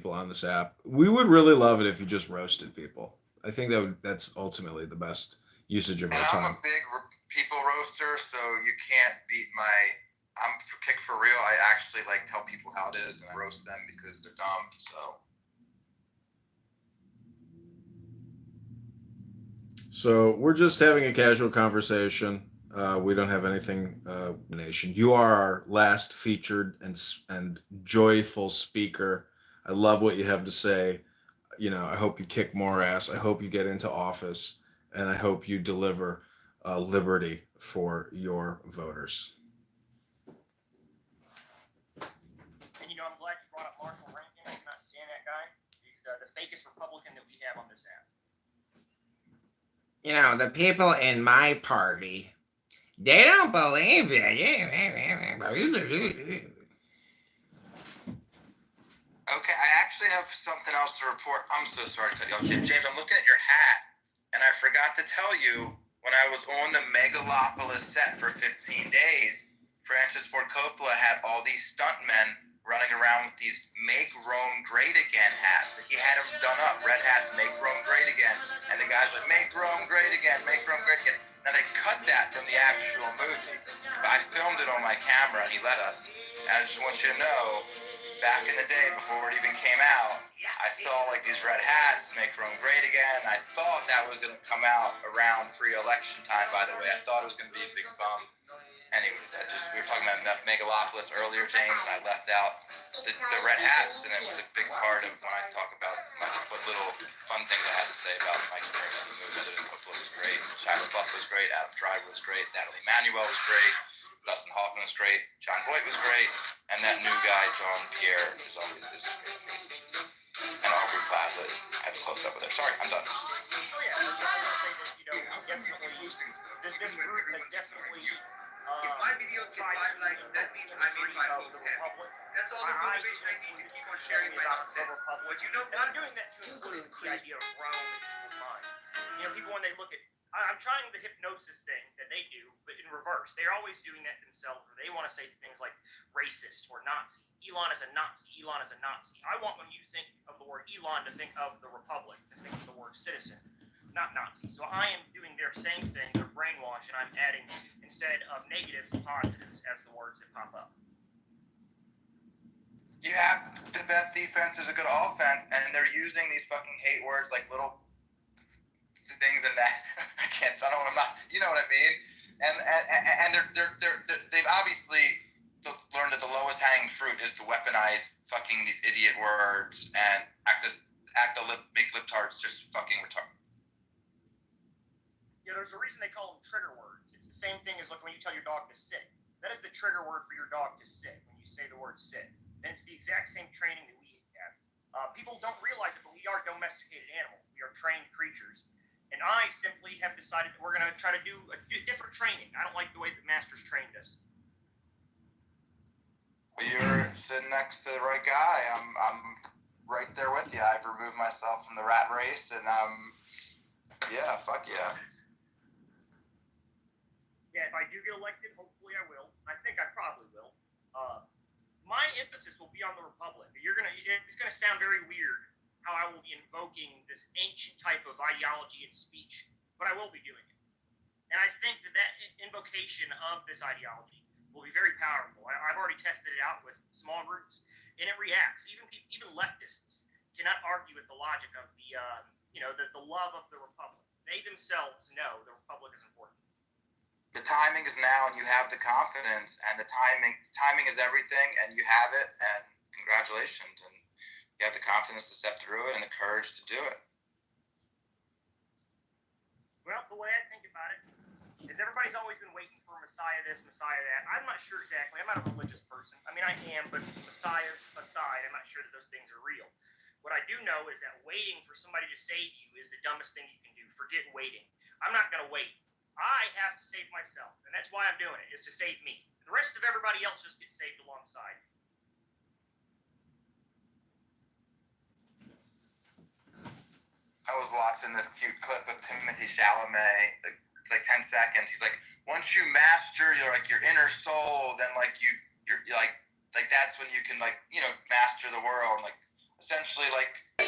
people on this app. We would really love it if you just roasted people. I think that's ultimately the best usage of And our I'm time. a big people roaster, so you can't beat my. I'm kick for real. I actually like tell people how it is, and I roast them because they're dumb. So we're just having a casual conversation. We don't have anything nation. You are our last featured and joyful speaker. I love what you have to say. You know, I hope you kick more ass. I hope you get into office, and I hope you deliver liberty for your voters. And I'm glad you brought up Marshall Rankin. I cannot stand that guy. He's the fakest Republican that we have on this app. The people in my party, they don't believe it. Okay, I actually have something else to report. I'm so sorry to cut you off. James, I'm looking at your hat, and I forgot to tell you, when I was on the Megalopolis set for 15 days, Francis Ford Coppola had all these stuntmen running around with these Make Rome Great Again hats. He had them done up, red hats, Make Rome Great Again. And the guys were like, Make Rome Great Again, Make Rome Great Again. Now they cut that from the actual movie. But I filmed it on my camera, and he let us. And I just want you to know, back in the day, before it even came out, I saw like these red hats, Make Rome Great Again. I thought that was going to come out around pre-election time, by the way. I thought it was going to be a big bump. Anyways, we were talking about Megalopolis earlier, James, and I left out the red hats, and it was a big part of when I talk about what little fun things I had to say about my experience in the movie. Other than Coppola was great, Shia LaBeouf was great, Adam Driver was great, Natalie Emmanuel was great, Dustin Hoffman was great, John Voight was great, and that new guy, John Pierre, is always this great. And Aubrey Plaza, I have a close up with it. Sorry, I'm done. Oh yeah, I was going to say that definitely this group has definitely. If my videos get 5 likes, that means I made 5 votes happy. That's all the motivation I need to keep on sharing my nonsense. What you know, I'm doing that to include the idea of Rome in people's minds. People when they look at, I'm trying the hypnosis thing that they do, but in reverse. They're always doing that themselves, where they want to say things like racist or Nazi. Elon is a Nazi. Elon is a Nazi. I want when you think of the word Elon to think of the Republic, to think of the word citizen, not Nazi. So I am doing their same thing, their brainwash, and I'm adding, instead of negatives, positives as the words that pop up. You have the best defense is a good offense, and they're using these fucking hate words like little things in that. I can't. I don't want to. You know what I mean? And they've obviously learned that the lowest hanging fruit is to weaponize fucking these idiot words and make libtards just fucking retarded. Yeah, there's a reason they call them trigger words. It's the same thing as like when you tell your dog to sit. That is the trigger word for your dog to sit when you say the word sit. And it's the exact same training that we have. People don't realize it, but we are domesticated animals. We are trained creatures. And I simply have decided that we're going to try to do a different training. I don't like the way that Masters trained us. Well, you're sitting next to the right guy. I'm right there with you. I've removed myself from the rat race, and yeah, fuck yeah. Yeah, if I do get elected, hopefully I will. I think I probably will. My emphasis will be on the Republic. It's gonna sound very weird how I will be invoking this ancient type of ideology and speech, but I will be doing it. And I think that invocation of this ideology will be very powerful. I've already tested it out with small groups, and it reacts. Even leftists cannot argue with the logic of the love of the Republic. They themselves know the Republic is important. The timing is now, and you have the confidence, and the timing is everything, and you have it, and congratulations, and you have the confidence to step through it and the courage to do it. Well, the way I think about it is everybody's always been waiting for Messiah this, Messiah that. I'm not sure exactly. I'm not a religious person. I mean, I am, but Messiahs aside, I'm not sure that those things are real. What I do know is that waiting for somebody to save you is the dumbest thing you can do. Forget waiting. I'm not going to wait. I have to save myself, and that's why I'm doing it, is to save me. The rest of everybody else just gets saved alongside. I was watching this cute clip of Timothée Chalamet, like 10 seconds. He's like, once you master your inner soul, then you're like that's when you can master the world. And essentially like